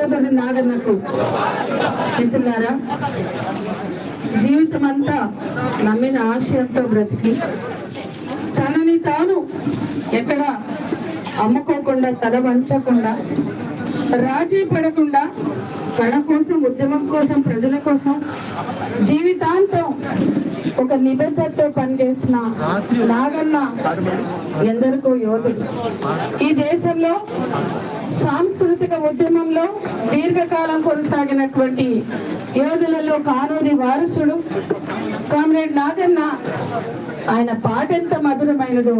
యోధుడు నాగన్నకు మిత్రులారా, జీవితం అంతా నమ్మిన ఆశయంతో బ్రతికి తనని తాను ఎక్కడ అమ్ముకోకుండా, తల వంచకుండా, రాజీ పడకుండా కళ కోసం, ఉద్యమం కోసం, ప్రజల కోసం జీవితాంతం ఒక నిబద్ధతతో పనిచేసిన నాగన్న ఎందరికో యోధుడు. ఈ దేశంలో సాంస్కృతిక ఉద్యమంలో దీర్ఘకాలం కొనసాగినటువంటి యోధులలో కానూరి వారసుడు కామ్రేడ్ నాగన్న. ఆయన పాట ఎంత మధురమైనదో,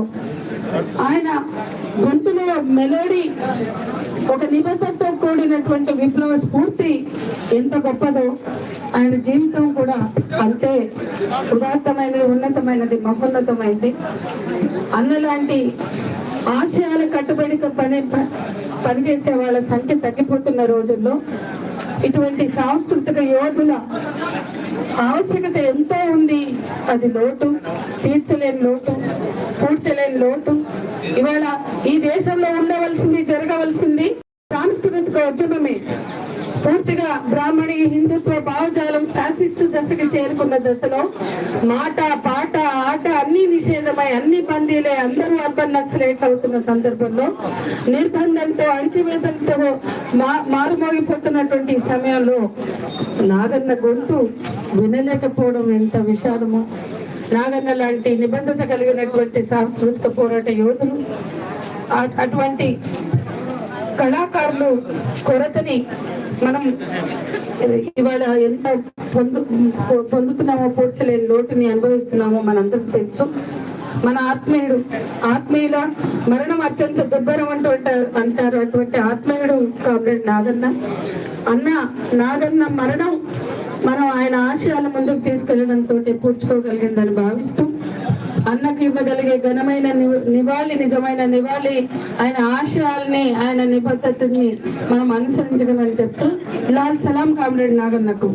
ఆయన గొంతులో మెలోడీ, ఒక నిబద్ధతతో కూడినటువంటి విప్లవ స్ఫూర్తి ఎంత గొప్పదో, ఆయన జీవితం కూడా అంతే ఉదాత్తమైనది, ఉన్నతమైనది, మహోన్నతమైనది. అన్నలాంటి ఆశయాల కట్టుబడి పనిచేసే వాళ్ళ సంఖ్య తగ్గిపోతున్న రోజుల్లో ఇటువంటి సాంస్కృతిక యోధుల ఆవశ్యకత ఎంతో ఉంది. అది లోటు, తీర్చలేని లోటు, పూడ్చలేని లోటు. ఇవాళ ఈ దేశంలో ఉండవలసింది, జరగవలసింది సాంస్కృతిక ఉద్యమమే. పూర్తిగా బ్రాహ్మణి హిందుత్వ భావజాలం ఫ్యాసిస్టు దశకి చేరుకున్న దశలో మాట, పాట, ఆట అన్ని నిషేధమై, అన్ని బందీలే, అందరూ అర్బన్ నక్సలైట్ అవుతున్న సందర్భంలో నిర్బంధంతో, అణచివేతలతో మారుమోగిపోతున్నటువంటి సమయంలో నాగన్న గొంతు వినలేకపోవడం ఎంత విషాదమో. నాగన్న లాంటి నిబద్ధత కలిగినటువంటి సాంస్కృతిక పోరాట యోధులు, అటువంటి కళాకారులు కొరతని మనం ఇవాళ ఎంత పొందుతున్నామో, పూడ్చలేని లోటుని అనుభవిస్తున్నామో మనందరికీ తెలుసు. మన ఆత్మీయుల మరణం అత్యంత దుర్భరం అంటారు. అటువంటి ఆత్మీయుడు కామ్రేడ్ నాగన్న. నాగన్న మరణం మనం ఆయన ఆశయాల ముందుకు తీసుకెళ్లడంతో పూడ్చుకోగలిగిందని భావిస్తూ, అన్నకు ఇవ్వగలిగే ఘనమైన నివాళి, నిజమైన నివాళి ఆయన ఆశయాల్ని, ఆయన నిబద్ధతని మనం అనుసరించడం అని చెప్తూ లాల్ సలాం కామ్రేడ్ నాగన్నకు.